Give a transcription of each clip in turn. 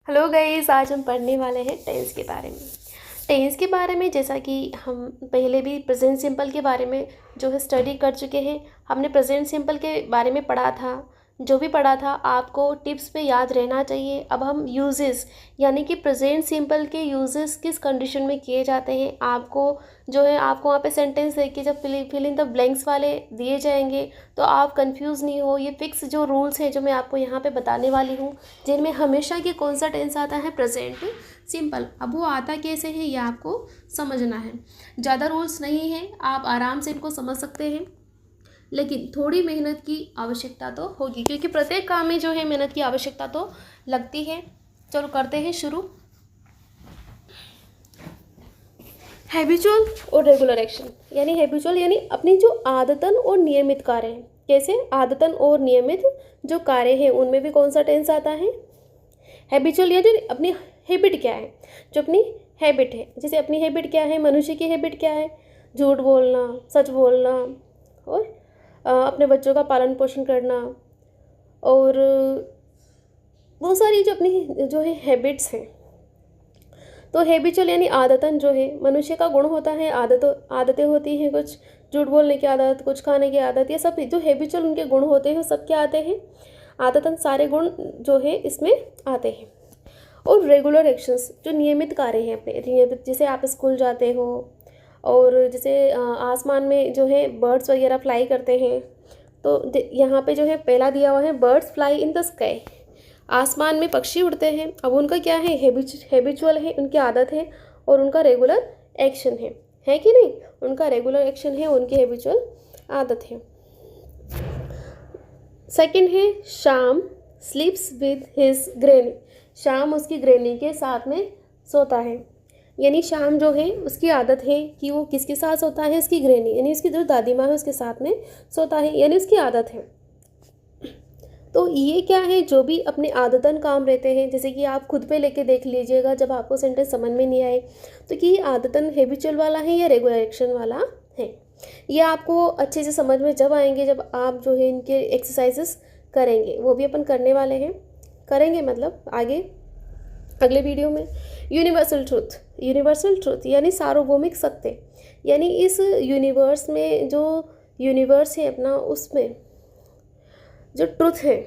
Hello guys, आज हम पढ़ने वाले हैं टेंस के बारे में। टेंस के बारे में जैसा कि हम पहले भी प्रेजेंट सिंपल के बारे में जो है स्टडी कर चुके हैं। हमने प्रेजेंट सिंपल के बारे में पढ़ा था। जो भी पढ़ा था आपको टिप्स पे याद रहना चाहिए। अब हम यूजेस यानी कि प्रेजेंट सिंपल के यूजेस किस कंडीशन में किए जाते हैं, आपको जो है आपको वहाँ पे सेंटेंस देके जब फिल इन द ब्लैंक्स वाले दिए जाएंगे तो आप कंफ्यूज नहीं हो। ये फिक्स जो रूल्स हैं जो मैं आपको यहाँ पे बताने वाली हूँ, जिनमें हमेशा कि कौन सा टेंस आता है, प्रेजेंट सिंपल। अब वो आता कैसे है ये आपको समझना है। ज़्यादा रूल्स नहीं है, आप आराम से इनको समझ सकते हैं, लेकिन थोड़ी मेहनत की आवश्यकता तो होगी, क्योंकि प्रत्येक काम में जो है मेहनत की आवश्यकता तो लगती है। चलो करते हैं शुरू। हैबिचुअल और रेगुलर एक्शन, यानी हैबिचुअल यानी अपनी जो आदतन और नियमित कार्य हैं। कैसे आदतन और नियमित जो कार्य हैं उनमें भी कौन सा टेंस आता है, हैबिचुअल। यानी अपनी हैबिट क्या है, जो अपनी हैबिट है। जैसे अपनी हैबिट क्या है, मनुष्य की हैबिट क्या है, झूठ बोलना, सच बोलना, और अपने बच्चों का पालन पोषण करना, और बहुत सारी जो अपनी जो है हैबिट्स हैं। तो हैबिचुअल यानी आदतन जो है मनुष्य का गुण होता है, आदतें होती हैं, कुछ झूठ बोलने की आदत, कुछ खाने की आदत, ये सब जो हैबिचुअल उनके गुण होते हैं सब क्या आते हैं, आदतन सारे गुण जो है इसमें आते हैं। और रेगुलर एक्शंस जो नियमित कार्य हैं अपने नियमित, जैसे आप स्कूल जाते हो और जैसे आसमान में जो है बर्ड्स वगैरह फ्लाई करते हैं। तो यहाँ पे जो है पहला दिया हुआ है, birds fly in the sky, आसमान में पक्षी उड़ते हैं। अब उनका क्या है, हैबिचुअल है, उनकी आदत है, और उनका रेगुलर एक्शन है कि नहीं, उनका रेगुलर एक्शन है, उनकी हैबिचुअल आदत है। सेकंड है शाम स्लीप्स विद हिज ग्रैनी, शाम उसकी ग्रैनी के साथ में सोता है। यानी शाम जो है उसकी आदत है कि वो किसके साथ सोता है, उसकी ग्रैनी यानी उसकी जो दादी माँ है उसके साथ में सोता है, यानी उसकी आदत है। तो ये क्या है, जो भी अपने आदतन काम रहते हैं, जैसे कि आप खुद पे लेके देख लीजिएगा जब आपको सेंटेंस समझ में नहीं आए तो कि ये आदतन हैबिचुअल वाला है या रेगुलर एक्शन वाला है। ये आपको अच्छे से समझ में जब आएंगे जब आप जो है इनके एक्सरसाइजेस करेंगे, वो भी अपन करने वाले हैं, करेंगे मतलब आगे अगले वीडियो में। यूनिवर्सल ट्रूथ यानी सार्वभौमिक सत्य, यानी इस यूनिवर्स में जो यूनिवर्स है अपना, उसमें जो ट्रुथ है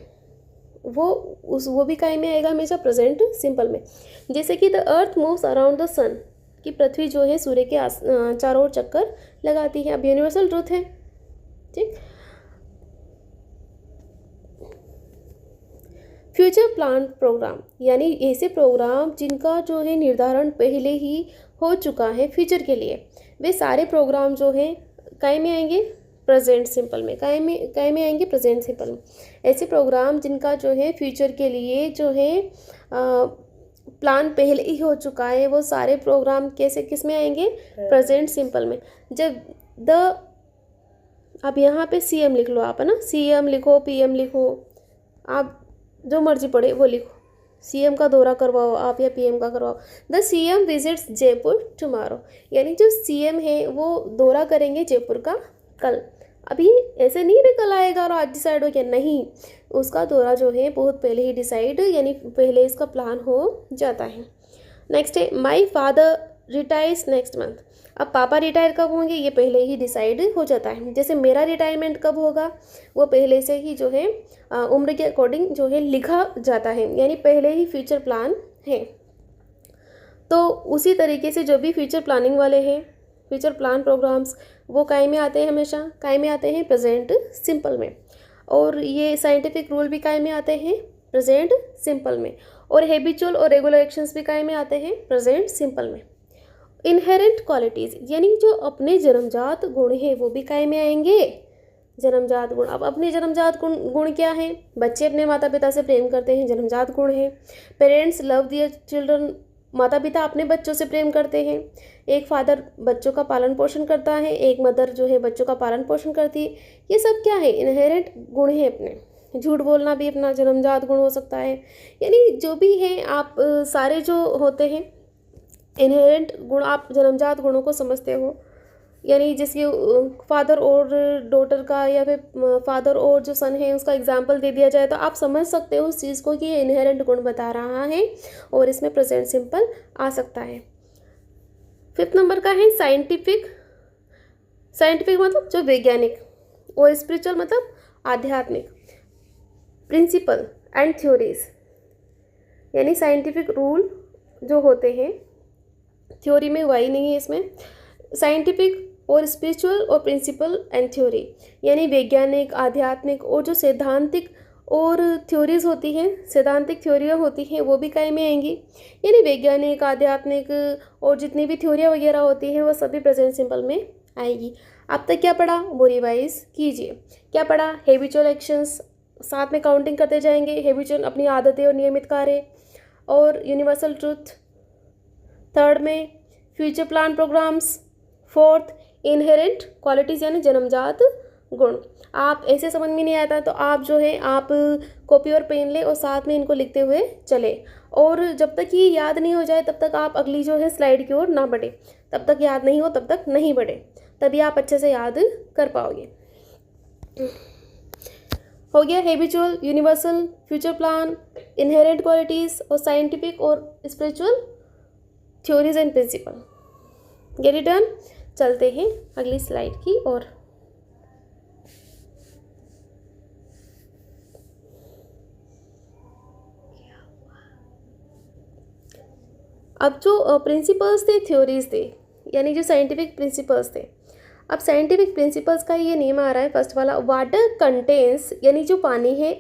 वो भी काय में आएगा हमेशा, प्रेजेंट सिंपल में। जैसे कि the earth moves around the sun, कि पृथ्वी जो है सूर्य के चारों ओर चक्कर लगाती है। अब यूनिवर्सल ट्रुथ है, ठीक। फ्यूचर प्लान प्रोग्राम, यानी ऐसे प्रोग्राम जिनका जो है निर्धारण पहले ही हो चुका है फ्यूचर के लिए, वे सारे प्रोग्राम जो हैं काय में आएंगे, प्रेजेंट सिंपल में। काय में आएंगे, प्रेजेंट सिंपल में। ऐसे प्रोग्राम जिनका जो है फ्यूचर के लिए जो है प्लान पहले ही हो चुका है, वो सारे प्रोग्राम कैसे किस में आएंगे, प्रेजेंट सिंपल में। जब अब यहाँ पे सीएम लिख लो आप, है ना, सीएम लिखो, पीएम लिखो, आप जो मर्जी पड़े वो लिखो। सीएम का दौरा करवाओ आप या पीएम का करवाओ। The CM visits Jaipur tomorrow, यानी जो सीएम है वो दौरा करेंगे जयपुर का कल। अभी ऐसे नहीं भी कल आएगा और आज डिसाइड हो गया, नहीं, उसका दौरा जो है बहुत पहले ही डिसाइड, यानी पहले इसका प्लान हो जाता है। नेक्स्ट है my father retires next month, अब पापा रिटायर कब होंगे ये पहले ही डिसाइड हो जाता है। जैसे मेरा रिटायरमेंट कब होगा वो पहले से ही जो है उम्र के अकॉर्डिंग जो है लिखा जाता है, यानी पहले ही फ्यूचर प्लान है। तो उसी तरीके से जो भी फ्यूचर प्लानिंग वाले हैं, फ्यूचर प्लान प्रोग्राम्स, वो काय में आते हैं, हमेशा काय में आते हैं, प्रेजेंट सिंपल में। और ये साइंटिफिक रूल भी काय में आते हैं, प्रेजेंट सिंपल में। और हैबिचुअल और रेगुलर एक्शंस भी काय में आते हैं, प्रेजेंट सिंपल में। इनहेरेंट क्वालिटीज़, यानी जो अपने जन्मजात गुण हैं वो भी काय में आएंगे, जन्मजात गुण। अब अपने जन्मजात गुण क्या है, बच्चे अपने माता पिता से प्रेम करते हैं, जन्मजात गुण है। पेरेंट्स लव दियर चिल्ड्रन, माता पिता अपने बच्चों से प्रेम करते हैं। एक फादर बच्चों का पालन पोषण करता है, एक मदर जो है बच्चों का पालन पोषण करती है। ये सब क्या है, इनहेरेंट गुण है अपने। झूठ बोलना भी अपना जन्मजात गुण हो सकता है, यानी जो भी है आप सारे जो होते हैं इनहेरेंट गुण, आप जन्मजात गुणों को समझते हो, यानी जिसके फादर और डॉटर का या फिर फादर और जो सन है उसका एग्जाम्पल दे दिया जाए तो आप समझ सकते हो उस चीज़ को कि ये इनहेरेंट गुण बता रहा है और इसमें प्रेजेंट सिंपल आ सकता है। 5th नंबर का है साइंटिफिक। साइंटिफिक मतलब जो वैज्ञानिक, और स्पिरिचुअल मतलब आध्यात्मिक। प्रिंसिपल एंड थ्योरीज, यानी साइंटिफिक रूल जो होते हैं, थ्योरी में वाई नहीं है इसमें। साइंटिफिक और स्पिरिचुअल और प्रिंसिपल एंड थ्योरी, यानी वैज्ञानिक, आध्यात्मिक और जो सैद्धांतिक और थ्योरीज होती हैं, सैद्धांतिक थ्योरियाँ होती हैं वो भी काय में आएंगी। यानी वैज्ञानिक, आध्यात्मिक और जितनी भी थ्योरियाँ वगैरह होती हैं वो सभी प्रेजेंट सिंपल में आएगी। अब तक क्या पढ़ा वो रिवाइज कीजिए। क्या पढ़ा? हैबिचुअल एक्शंस, साथ में काउंटिंग करते जाएंगे। हैबिचुअल अपनी आदतें और नियमित कार्य, और यूनिवर्सल ट्रूथ। 3rd में future plan programmes. 4th inherent qualities यानी जन्मजात गुण। आप ऐसे समझ में नहीं आता तो आप जो है आप कॉपी और पेन ले और साथ में इनको लिखते हुए चले, और जब तक ये याद नहीं हो जाए तब तक आप अगली जो है स्लाइड की ओर ना बढ़े। तब तक याद नहीं हो तब तक नहीं बढ़े, तभी आप अच्छे से याद कर पाओगे। हो गया habitual, universal, future plan, inherent qualities और साइंटिफिक और spiritual theories and principle. Get it done. चलते हैं अगली स्लाइड की ओर। अब जो प्रिंसिपल्स थे, थ्योरीज थे, यानी जो साइंटिफिक प्रिंसिपल्स थे। अब साइंटिफिक प्रिंसिपल्स का ये नेम आ रहा है फर्स्ट वाला, वाटर कंटेन्स, यानी जो पानी है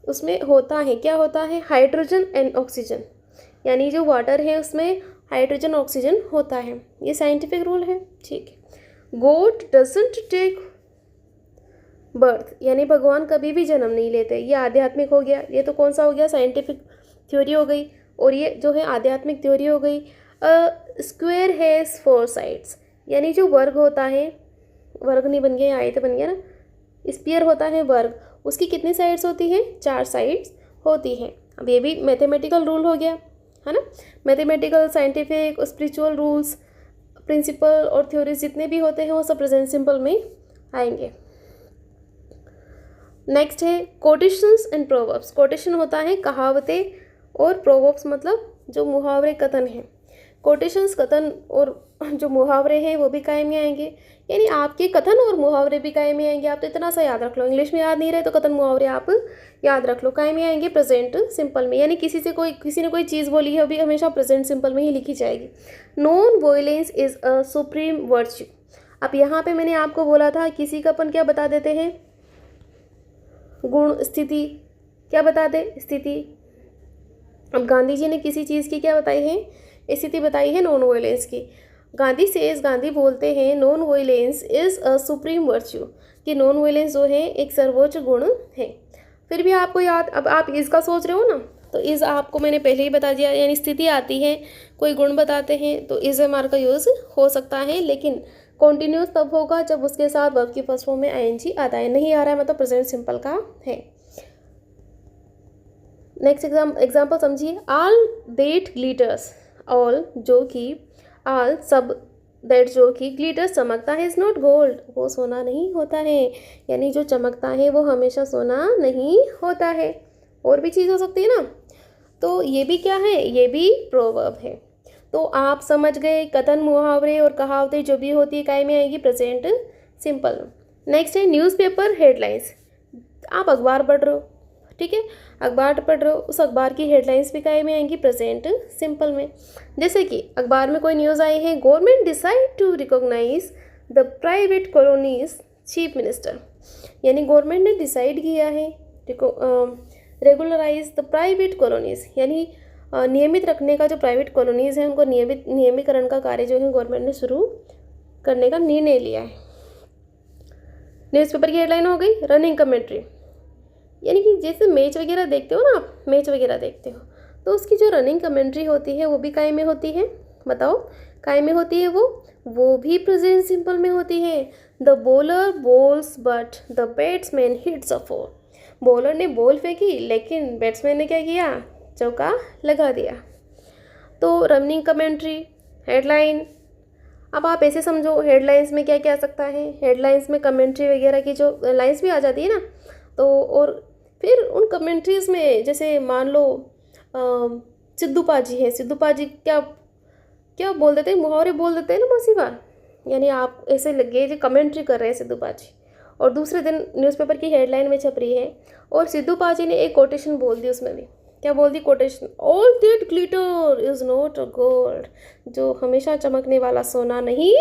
उसमें होता है, क्या होता है? Hydrogen and oxygen. यानी जो वाटर है उसमें हाइड्रोजन ऑक्सीजन होता है, ये साइंटिफिक रूल है। ठीक है। गॉड डजंट टेक बर्थ, यानी भगवान कभी भी जन्म नहीं लेते, ये आध्यात्मिक हो गया। ये तो कौन सा हो गया? साइंटिफिक थ्योरी हो गई, और ये जो है आध्यात्मिक थ्योरी हो गई। स्क्वायर हैज़ 4 साइड्स, यानी जो वर्ग होता है, वर्ग नहीं बन गया, आए तो बन गया ना, स्फीयर होता है वर्ग, उसकी कितनी साइड्स होती हैं? 4 साइड्स होती हैं। अब ये भी मैथमेटिकल रूल हो गया है ना। Mathematical, scientific, spiritual rules, principle और थ्योरीज जितने भी होते हैं वो सब प्रेजेंट सिंपल में आएंगे। नेक्स्ट है कोटेशंस एंड प्रोवर्ब्स। कोटेशन होता है कहावतें, और प्रोवर्ब्स मतलब जो मुहावरे, कथन हैं। कोटेशंस, कथन और जो मुहावरे हैं वो भी काय में आएंगे, यानी आपके कथन और मुहावरे भी काय में आएंगे। आप तो इतना सा याद रख लो, इंग्लिश में याद नहीं रहे तो कथन मुहावरे आप याद रख लो, काय में आएंगे? प्रेजेंट सिंपल में। यानी किसी ने कोई चीज़ बोली है अभी, हमेशा प्रेजेंट सिंपल में ही लिखी जाएगी। Non violence is a supreme virtue. अब यहाँ पे मैंने आपको बोला था किसी का अपन क्या बता देते हैं? गुण, स्थिति, क्या बता दे? स्थिति। अब गांधी जी ने किसी चीज़ की क्या बताई है? स्थिति बताई है नॉन वॉयलेंस की। गांधी बोलते हैं non violence is a supreme virtue, कि नॉन वॉयलेंस जो है एक सर्वोच्च गुण है। फिर भी आपको याद, अब आप इसका सोच रहे हो ना, तो इस आपको मैंने पहले ही बता दिया, यानी स्थिति आती है, कोई गुण बताते हैं तो इज एम का यूज़ हो सकता है, लेकिन कॉन्टिन्यूस तब होगा जब उसके साथ वर्ब की फर्स्ट फॉर्म में आईएनजी आता है। नहीं आ रहा है मतलब प्रेजेंट सिंपल का है। नेक्स्ट एग्जाम्पल समझिए। ऑल दैट ग्लिटर्स, ऑल जो कि, ऑल सब, दैट जो कि, ग्लिटर्स चमकता है, इज़ नॉट गोल्ड, वो सोना नहीं होता है। यानी जो चमकता है वो हमेशा सोना नहीं होता है। और भी चीज़ हो सकती है ना। तो ये भी क्या है? ये भी प्रोवर्ब है। तो आप समझ गए, कथन, मुहावरे और कहावतें जो भी होती है काय में आएगी? Present simple. नेक्स्ट है न्यूज़पेपर हेडलाइंस। आप अखबार पढ़ रहे हो, ठीक है, अखबार पढ़ रहे हो, उस अखबार की हेडलाइंस भी काय में आएंगी? प्रेजेंट सिंपल में। जैसे कि अखबार में कोई न्यूज़ आई है, government decide to recognise the private colonies chief minister, यानी गवर्नमेंट ने डिसाइड किया है रेगुलराइज द प्राइवेट कॉलोनीज, यानी नियमित रखने का जो प्राइवेट कॉलोनीज़ हैं उनको नियमीकरण का कार्य जो है गवर्नमेंट ने शुरू करने का निर्णय लिया है। न्यूज़पेपर की हेडलाइन हो गई। रनिंग कमेंट्री, यानी कि जैसे मैच वगैरह देखते हो ना आप, मैच वगैरह देखते हो तो उसकी जो रनिंग कमेंट्री होती है वो भी काय में होती है? बताओ, काय में होती है वो भी प्रेजेंट सिंपल में होती है। The bowler balls but the batsman hits a four, bowler ने बॉल फेंकी लेकिन बैट्समैन ने क्या किया? चौका लगा दिया। तो रनिंग कमेंट्री, हेडलाइन, अब आप ऐसे समझो, हेडलाइंस में क्या क्या आ सकता है, हेडलाइंस में कमेंट्री वगैरह की जो लाइंस भी आ जाती है ना, तो और फिर उन कमेंट्रीज में जैसे मान लो सिद्धू पाजी है, सिद्धू पाजी क्या क्या बोल देते हैं, मुहावरे बोल देते हैं ना बहुत सी बार। यानी आप ऐसे लगे जो कमेंट्री कर रहे हैं सिद्धू पाजी, और दूसरे दिन न्यूज़पेपर की हेडलाइन में छप रही है और सिद्धू पाजी ने एक कोटेशन बोल दी, उसमें भी क्या बोल दी quotation, all that glitter is not a gold, जो हमेशा चमकने वाला सोना नहीं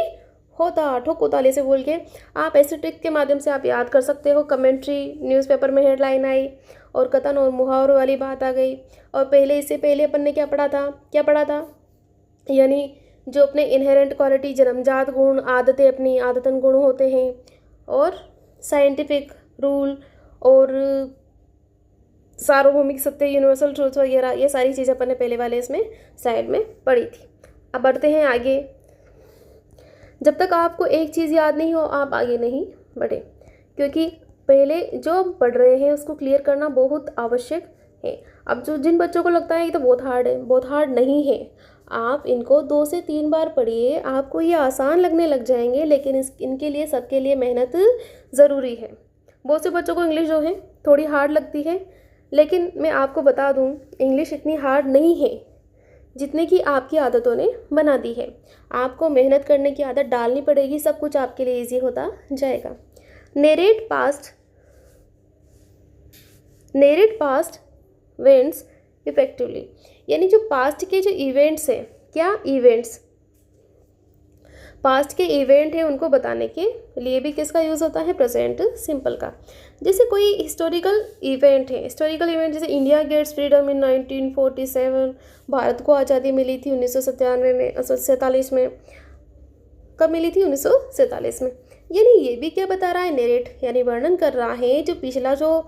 होता, ठोको ताली से बोल के आप ऐसे ट्रिक के माध्यम से आप याद कर सकते हो। कमेंट्री, न्यूज़पेपर में हेडलाइन आई और कथन और मुहावरों वाली बात आ गई। और पहले, इससे पहले अपन ने क्या पढ़ा था, क्या पढ़ा था, यानी जो अपने इनहेरेंट क्वालिटी, जन्मजात गुण, आदतें, अपनी आदतन गुण होते हैं, और साइंटिफिक रूल और सार्वभौमिक सत्य, यूनिवर्सल ट्रूथ वगैरह, ये सारी चीज़ें अपन ने पहले वाले इसमें साइड में पढ़ी थी। अब बढ़ते हैं आगे। जब तक आपको एक चीज़ याद नहीं हो आप आगे नहीं बढ़े, क्योंकि पहले जो आप पढ़ रहे हैं उसको क्लियर करना बहुत आवश्यक है। अब जो जिन बच्चों को लगता है ये तो बहुत हार्ड है, बहुत हार्ड नहीं है। आप इनको 2 से 3 बार पढ़िए, आपको ये आसान लगने लग जाएंगे, लेकिन इनके लिए, सबके लिए मेहनत ज़रूरी है। बहुत से बच्चों को इंग्लिश जो है थोड़ी हार्ड लगती है, लेकिन मैं आपको बता दूं इंग्लिश इतनी हार्ड नहीं है जितने की आपकी आदतों ने बना दी है। आपको मेहनत करने की आदत डालनी पड़ेगी, सब कुछ आपके लिए ईजी होता जाएगा। नेरेट पास्ट इवेंट्स इफेक्टिवली, यानी जो पास्ट के जो इवेंट्स हैं, क्या इवेंट्स, पास्ट के इवेंट हैं उनको बताने के लिए भी किसका यूज़ होता है, प्रेजेंट सिंपल का। जैसे कोई हिस्टोरिकल इवेंट है, हिस्टोरिकल इवेंट जैसे India gets freedom in 1947, Bharat को आज़ादी मिली थी 1997 में, 47 में, कब मिली थी, 1947 में। यानी ये भी क्या बता रहा है, नेरेट, यानी वर्णन कर रहा है जो पिछला जो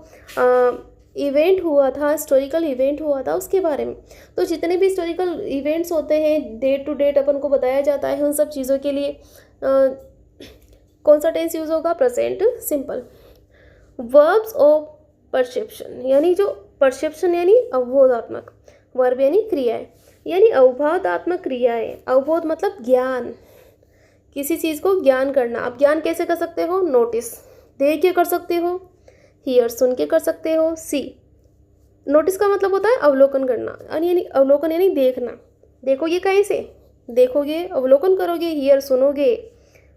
इवेंट हुआ था, हिस्टोरिकल इवेंट हुआ था उसके बारे में। तो जितने भी हिस्टोरिकल इवेंट्स होते हैं, डेट टू डेट अपन को बताया जाता है, उन सब चीज़ों के लिए कौन सा टेंस यूज़ होगा, present simple. Verbs of perception, यानी जो परसेप्शन यानी अवबोधात्मक, वर्ब यानी क्रियाएं, यानी अवबोधात्मक क्रियाएं। अवबोध मतलब ज्ञान, किसी चीज़ को ज्ञान करना। आप ज्ञान कैसे कर सकते हो, नोटिस देख के कर सकते हो, हियर सुन के कर सकते हो, सी नोटिस का मतलब होता है अवलोकन करना, यानी अवलोकन यानी देखना। देखोगे कैसे, देखोगे, अवलोकन करोगे, हियर सुनोगे,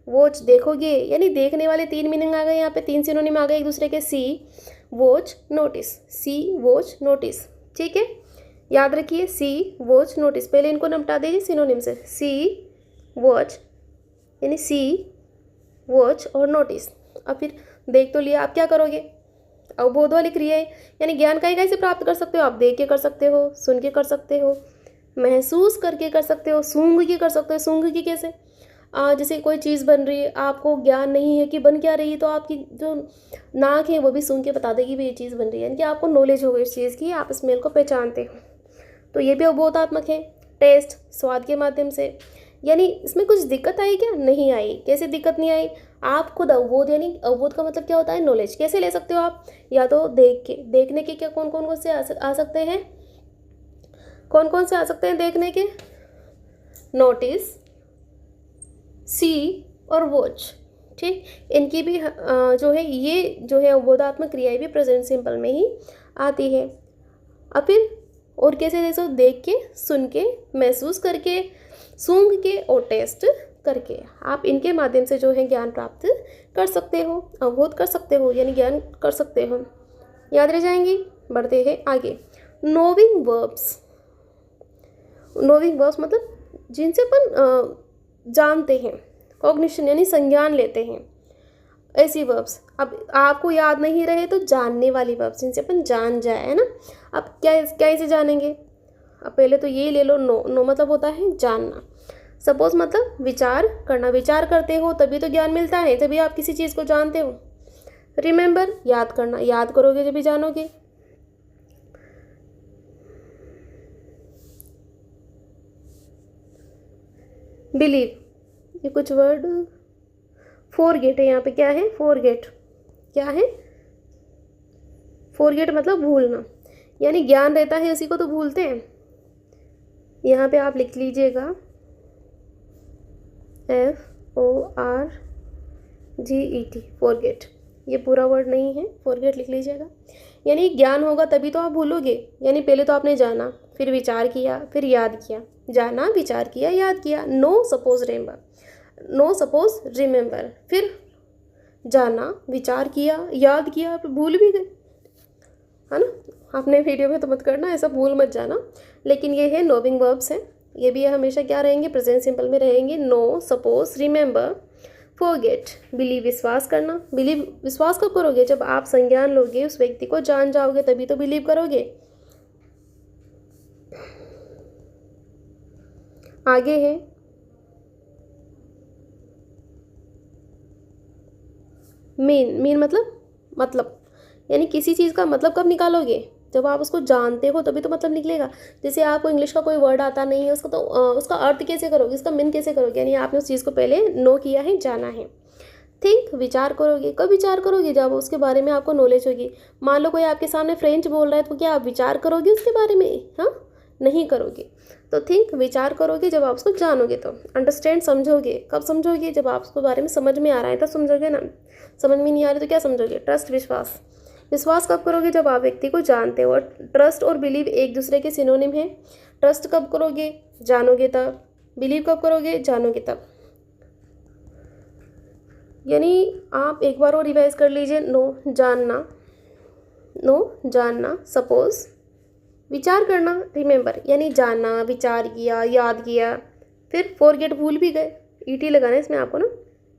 वॉच देखोगे, यानी देखने वाले 3 मीनिंग आ गए यहाँ पे, 3 सिनोनिम आ गए एक दूसरे के, सी वॉच नोटिस, सी वॉच नोटिस। ठीक है, याद रखिए, सी वॉच नोटिस, पहले इनको निपटा दीजिए सिनोनिम से, सी वॉच यानी सी वॉच और नोटिस। अब फिर देख तो लिया, आप क्या करोगे, अवबोध वाली क्रियाएं, यानी ज्ञान का कैसे प्राप्त कर सकते हो, आप देख के कर सकते हो, सुन के कर सकते हो, महसूस करके कर सकते हो, सूंघ के कर सकते हो। सूंघ के कैसे, जैसे कोई चीज़ बन रही है, आपको ज्ञान नहीं है कि बन क्या रही है, तो आपकी जो नाक है वो भी सूंघ के बता देगी भी ये चीज़ बन रही है, यानी कि आपको नॉलेज होगी इस चीज़ की, आप स्मेल को पहचानते हो, तो ये भी अवबोधात्मक है। टेस्ट, स्वाद के माध्यम से, यानी इसमें कुछ दिक्कत आई क्या, नहीं आई। कैसे दिक्कत नहीं आई, आप खुद अवबोध, यानी अवबोध का मतलब क्या होता है, नॉलेज। कैसे ले सकते हो आप, या तो देख के, देखने के क्या कौन कौन से आ सकते हैं, कौन कौन से आ सकते हैं देखने के, नोटिस, सी और वॉच। ठीक, इनकी भी जो है, ये जो है अवबोधात्मक क्रियाएं भी प्रेजेंट सिंपल में ही आती है। अब फिर और कैसे देखो, देख के, सुन के, महसूस करके, सूंघ के और टेस्ट करके, आप इनके माध्यम से जो है ज्ञान प्राप्त कर सकते हो, अवबोध कर सकते हो, यानी ज्ञान कर सकते हो, याद रह जाएंगी। बढ़ते हैं आगे। नोविंग वर्ब्स, नोविंग वर्ब्स मतलब जिनसे अपन जानते हैं, कॉग्निशन यानी संज्ञान लेते हैं, ऐसी वर्ब्स। अब आपको याद नहीं रहे तो जानने वाली वर्ब्स, जिनसे अपन जान जाए, है ना। अब क्या क्या इसे जानेंगे, अब पहले तो ये ले लो, नो, नो मतलब होता है जानना। सपोज मतलब विचार करना, विचार करते हो तभी तो ज्ञान मिलता है, तभी आप किसी चीज़ को जानते हो। रिमेंबर याद करना, याद करोगे जब भी जानोगे। बिलीव, ये कुछ वर्ड, फॉरगेट है यहाँ पे, क्या है, फॉरगेट, क्या है, फॉरगेट मतलब भूलना, यानी ज्ञान रहता है उसी को तो भूलते हैं। यहाँ पे आप लिख लीजिएगा, FORGET, फॉरगेट, ये पूरा वर्ड नहीं है, फॉरगेट लिख लीजिएगा। यानी ज्ञान होगा तभी तो आप भूलोगे। यानी पहले तो आपने जाना, फिर विचार किया, फिर याद किया, जाना, विचार किया, याद किया। नो सपोज रिमेंबर, फिर जाना, विचार किया, याद किया, फिर भूल भी गए, है ना। आपने वीडियो में तो मत करना, ऐसा भूल मत जाना। लेकिन ये है नोविंग वर्ब्स हैं, ये भी हमेशा क्या रहेंगे, प्रेजेंट सिंपल में रहेंगे। No, suppose, remember, forget. Believe, विश्वास करना। बिलीव, विश्वास कब करोगे, जब आप संज्ञान लोगे, उस व्यक्ति को जान जाओगे, तभी तो बिलीव करोगे। आगे है मीन मतलब यानी किसी चीज़ का मतलब कब निकालोगे, जब आप उसको जानते हो तभी तो मतलब निकलेगा। जैसे आपको इंग्लिश का कोई वर्ड आता नहीं है, उसका तो उसका अर्थ कैसे करोगे, उसका मीन कैसे करोगे, यानी आपने उस चीज़ को पहले नो किया है, जाना है। थिंक, विचार करोगे। कब विचार करोगे, जब उसके बारे में आपको नॉलेज होगी। मान लो कोई आपके सामने फ्रेंच बोल रहा है, तो क्या आप विचार करोगे उसके बारे में, हाँ, नहीं करोगे। तो थिंक, विचार करोगे जब आप उसको जानोगे। तो अंडरस्टैंड, समझोगे। कब समझोगे, जब आप उसके बारे में समझ में आ रहा है तब समझोगे ना, समझ में नहीं आ रही तो क्या समझोगे। ट्रस्ट, विश्वास। विश्वास कब करोगे, जब आप व्यक्ति को जानते हो। ट्रस्ट और बिलीव एक दूसरे के सिनोनिम है। ट्रस्ट कब करोगे, जानोगे तब। बिलीव कब करोगे, जानोगे तब। यानी आप एक बार और रिवाइज कर लीजिए। नो, जानना, सपोज, विचार करना, रिमेंबर, यानी जानना, विचार किया, याद किया। फिर फॉरगेट, भूल भी गए। ईटी लगाना है इसमें आपको ना,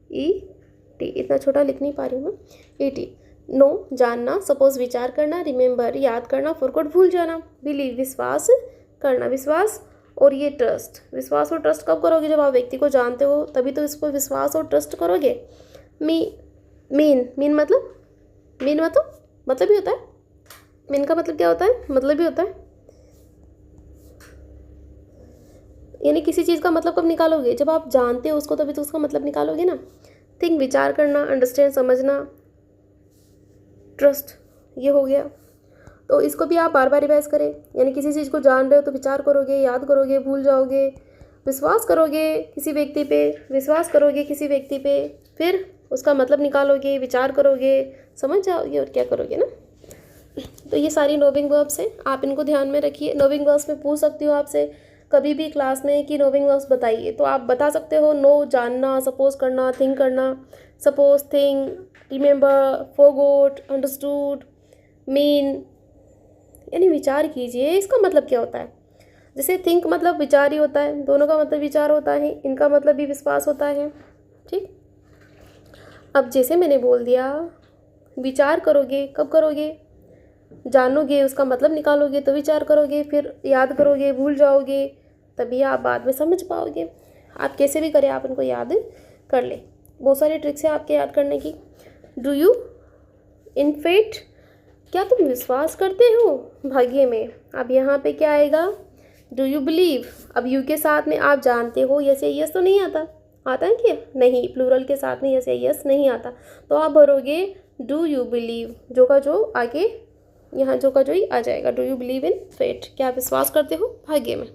ईटी, इतना छोटा लिख नहीं पा रही हूँ, ईटी। नो, जानना, सपोज, विचार करना, रिमेंबर, याद करना, फॉरगेट, भूल जाना। बिलीव, विश्वास करना, विश्वास। और ये ट्रस्ट, विश्वास और ट्रस्ट कब करोगे, जब आप व्यक्ति को जानते हो, तभी तो इस पर विश्वास और ट्रस्ट करोगे। मीन मतलब भी होता है। मीन का मतलब क्या होता है, मतलब भी होता है। यानी किसी चीज़ का मतलब कब निकालोगे, जब आप जानते हो उसको, तभी तो उसका मतलब निकालोगे ना। थिंक, विचार करना, अंडरस्टैंड, समझना, ट्रस्ट, ये हो गया। तो इसको भी आप बार बार रिवाइज करें। यानी किसी चीज़ को जान रहे हो तो विचार करोगे, याद करोगे, भूल जाओगे, विश्वास करोगे किसी व्यक्ति पे, फिर उसका मतलब निकालोगे, विचार करोगे, समझ जाओगे और क्या करोगे ना। तो ये सारी नोविंग वर्ब्स हैं, आप इनको ध्यान में रखिए। नोविंग वर्ब्स में पूछ सकती हो आपसे कभी भी क्लास में कि नोविंग वर्ब्स बताइए, तो आप बता सकते हो। नो, जानना, सपोज करना, थिंक करना, suppose, think, remember, forgot, understood, mean, यानी विचार कीजिए इसका मतलब क्या होता है। जैसे थिंक मतलब विचार ही होता है, दोनों का मतलब विचार होता है, इनका मतलब भी विश्वास होता है, ठीक। अब जैसे मैंने बोल दिया, विचार करोगे कब करोगे, जानोगे, उसका मतलब निकालोगे तो विचार करोगे, फिर याद करोगे, भूल जाओगे, तभी आप बाद में समझ पाओगे। आप कैसे भी करें, आप इनको याद कर ले। बहुत सारी ट्रिक्स है आपके याद करने की। डू यू इन फेट, क्या तुम विश्वास करते हो भाग्य में। अब यहाँ पे क्या आएगा, डू यू बिलीव। अब यू के साथ में आप जानते हो, यस या यस तो नहीं आता है क्या, नहीं, प्लूरल के साथ में यस या यस नहीं आता, तो आप भरोगे डू यू बिलीव, जो का जो आगे यहाँ जो का जो ही आ जाएगा। Do you believe in fate, क्या आप विश्वास करते हो भाग्य में।